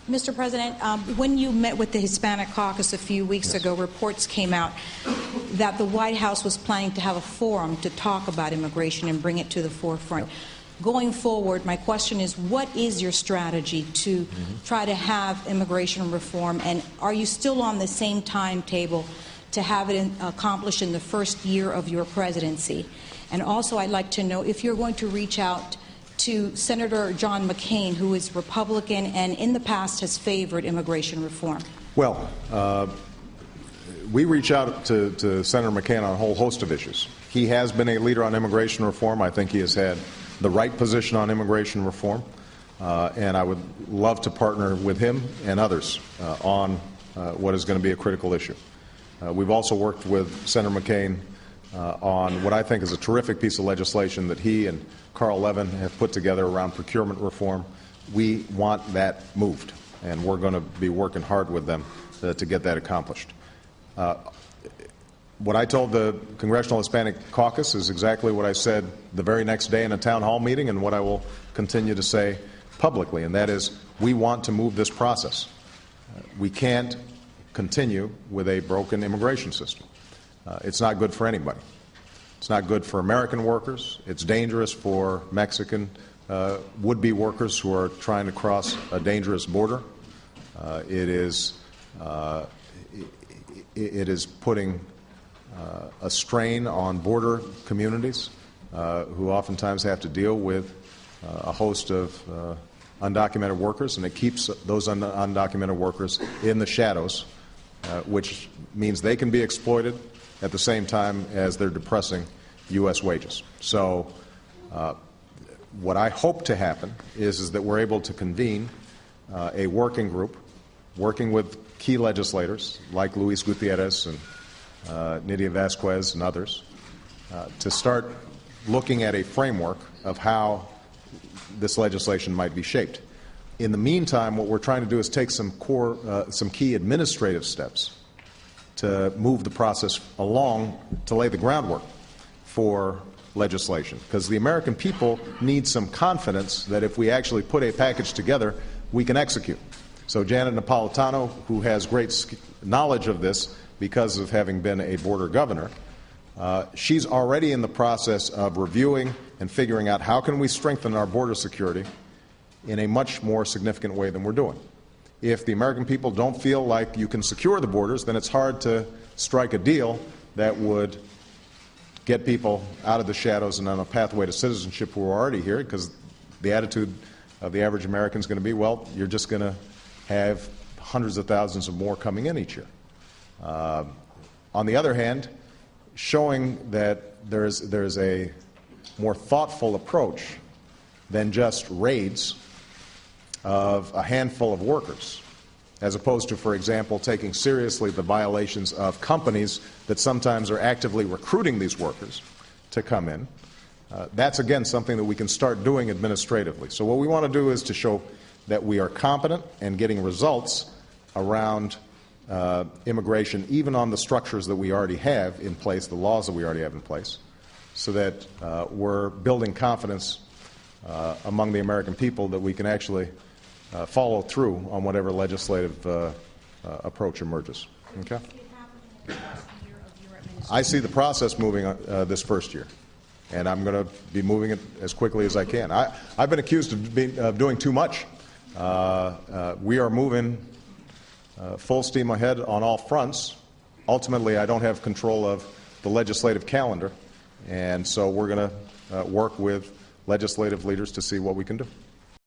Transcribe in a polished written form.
Mr. President, when you met with the Hispanic caucus a few weeks ago, reports came out that the White House was planning to have a forum to talk about immigration and bring it to the forefront. Going forward, my question is, what is your strategy to try to have immigration reform, and are you still on the same timetable to have it accomplished in the first year of your presidency? And also, I'd like to know if you're going to reach out to Senator John McCain, who is Republican and in the past has favored immigration reform. Well, we reach out to Senator McCain on a whole host of issues. He has been a leader on immigration reform. I think he has had the right position on immigration reform, and I would love to partner with him and others on what is going to be a critical issue. We've also worked with Senator McCain on what I think is a terrific piece of legislation that he and Carl Levin have put together around procurement reform. We want that moved, and we're going to be working hard with them to get that accomplished. What I told the Congressional Hispanic Caucus is exactly what I said the very next day in a town hall meeting, and what I will continue to say publicly, and that is we want to move this process. We can't continue with a broken immigration system. It's not good for anybody. It's not good for American workers. It's dangerous for Mexican would-be workers who are trying to cross a dangerous border. It is putting a strain on border communities who oftentimes have to deal with a host of undocumented workers, and it keeps those undocumented workers in the shadows, which means they can be exploited at the same time as they're depressing U.S. wages. So what I hope to happen is that we're able to convene a working group working with key legislators like Luis Gutierrez and Nydia Vasquez and others to start looking at a framework of how this legislation might be shaped. In the meantime, what we're trying to do is take some key administrative steps to move the process along to lay the groundwork for legislation, because the American people need some confidence that if we actually put a package together, we can execute. So Janet Napolitano, who has great knowledge of this because of having been a border governor, she's already in the process of reviewing and figuring out how can we strengthen our border security in a much more significant way than we're doing. If the American people don't feel like you can secure the borders, then it's hard to strike a deal that would get people out of the shadows and on a pathway to citizenship who are already here, because the attitude of the average American is going to be, well, you're just going to have hundreds of thousands of more coming in each year. On the other hand, showing that there's a more thoughtful approach than just raids of a handful of workers, as opposed to, for example, taking seriously the violations of companies that sometimes are actively recruiting these workers to come in. That's, again, something that we can start doing administratively. So what we want to do is to show that we are competent and getting results around immigration, even on the structures that we already have in place, the laws that we already have in place, so that we're building confidence among the American people that we can actually follow through on whatever legislative approach emerges. Okay? I see the process moving this first year, and I'm going to be moving it as quickly as I can. I've been accused of doing too much. We are moving full steam ahead on all fronts. Ultimately, I don't have control of the legislative calendar, and so we're going to work with legislative leaders to see what we can do.